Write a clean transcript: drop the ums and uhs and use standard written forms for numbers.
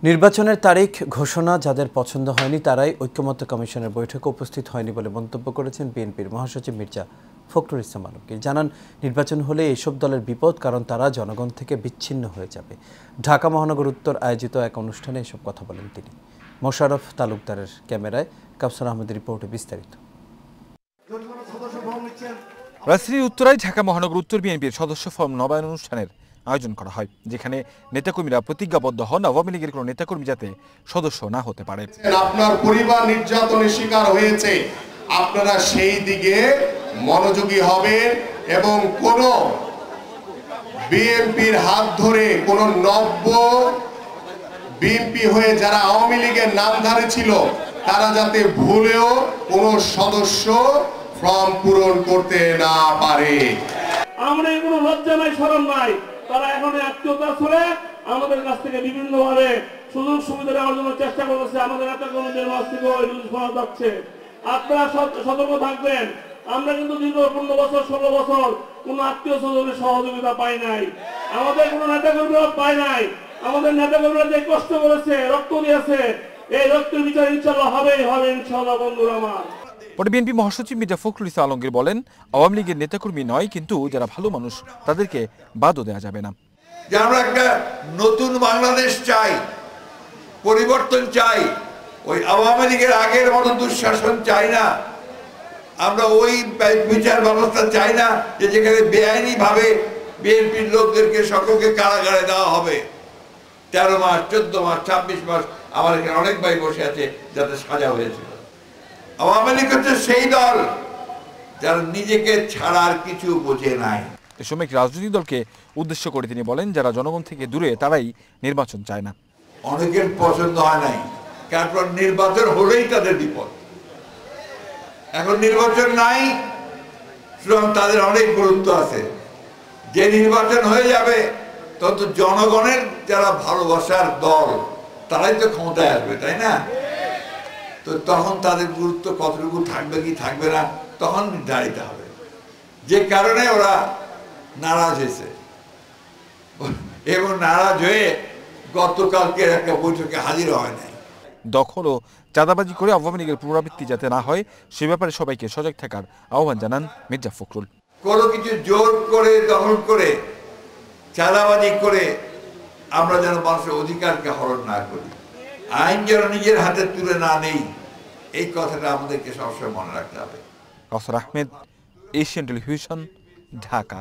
নির্বাচনের তারিখ ঘোষণা যাদের পছন্দ হয়নি তারাই ঐক্যমত্য কমিশনের বৈঠকে উপস্থিত হয়নি বলে মন্তব্য করেছেন বিএনপির মহাসচিব মির্জা ফখরুল ইসলাম আলমগীর। জানান, নির্বাচন হলে এসব দলের বিপদ, কারণ তারা জনগণ থেকে বিচ্ছিন্ন হয়ে যাবে। ঢাকা মহানগর উত্তর আয়োজিত এক অনুষ্ঠানে এসব কথা বলেন তিনি। মোশাররফ তালুকদারের ক্যামেরায় কাউসার আহমেদের রিপোর্টে বিস্তারিত। রাজধানীর উত্তরায় ঢাকা মহানগর উত্তর বিএনপির সদস্য ফরম নবায়ন অনুষ্ঠানের আয়োজন করা হয়, যেখানে নেতাকর্মীরা প্রতিজ্ঞাবদ্ধ হন আওয়ামী লীগের কোনো নেতাকর্মী যাতে সদস্য না হতে পারে। আপনার পরিবার নির্যাতনের শিকার হয়েছে, আপনারা সেই দিকে মনোযোগী হবেন এবং কোন বিএনপির হাত ধরে কোন নব্য বিএনপি হয়ে যারা আওয়ামী লীগের নামধারী ছিল তারা যাতে ভুলেও কোন সদস্য ফর্ম পূরণ করতে না পারে। আমরা কোনো লজ্জা নাই, শরম নাই। তারা এখন আত্মীয়তা ছড়ে আমাদের কাছ থেকে বিভিন্ন ভাবে সুযোগ সুবিধা নেওয়ার জন্য চেষ্টা করছে। আমাদের নেতা কর্মীদের মাছ থেকে শোনা যাচ্ছে। আপনারা সতর্ক থাকবেন। আমরা কিন্তু দীর্ঘ 15 বছর 16 বছর কোন আত্মীয় স্বজনের সহযোগিতা পাই নাই, আমাদের কোন নেতা কর্মীরা পাই নাই। আমাদের নেতা কর্মীরা যে কষ্ট করেছে, রক্ত দিয়েছে, এই রক্তের বিচার ইনশাআল্লাহ হবে ইনশাআল্লাহ। বন্ধুরা আমার, পরে বিএনপি মহাসচিব মির্জা ফখরুল ইসলাম আলমগীর বলেন, আওয়ামী লীগের নেতাকর্মী নয়, কিন্তু যারা ভালো মানুষ তাদেরকে বাদও দেওয়া যাবে না। যে আমরা একটা নতুন বাংলাদেশ চাই, পরিবর্তন চাই, ওই আওয়ামী লীগের আগের মতো দুঃশাসন চাই না। আমরা ওই বিচার ব্যবস্থা চাই না যে যেখানে বেআইনি ভাবে বিএনপির লোকদেরকে সকলকে কারাগারে দেওয়া হবে। 13 মাস 14 মাস 26 মাস আমার এখানে অনেক ভাই বসে আছে যাতে সাজা হয়েছিল। আওয়ামী লীগ হচ্ছে সেই দল যারা নিজেকে ছাড়ার কিছু বোঝে নাই। এ সময় রাজনৈতিক দলকে উদ্দেশ্য করে তিনি বলেন, যারা জনগণ থেকে দূরে তারাই নির্বাচন চায় না। অনেকের পছন্দ হয় নাই, তারপর নির্বাচন হলেই তাদের বিপদ। এখন নির্বাচন নাই, সুতরাং তাদের অনেক গুরুত্ব আছে। যে নির্বাচন হয়ে যাবে তত জনগণের যারা ভালোবাসার দল তারাই তো ক্ষমতায় আসবে, তাই না? তো তখন তাদের গুরুত্ব কতটুকু থাকবে কি থাকবে না তখন নির্ধারিত হবে। যে কারণে ওরা নারাজ হয়েছে এবং নারাজ হয়ে গতকালকে একটা বৈঠকে হাজির হয় নাই। দখল ও চাঁদাবাজি করে আওয়ামী লীগের পুনরাবৃত্তি যাতে না হয় সে ব্যাপারে সবাইকে সজাগ থাকার আহ্বান জানান মির্জা ফখরুল। কোনো কিছু জোর করে দখল করে চাঁদাবাজি করে আমরা যেন মানুষের অধিকারকে হরণ না করি, আইন যেন নিজের হাতে তুলে না নেই, এই কথাটা আমাদেরকে সবসময় মনে রাখতে হবে। কাউসার আহমেদ, এশিয়ান টেলিভিশন, ঢাকা।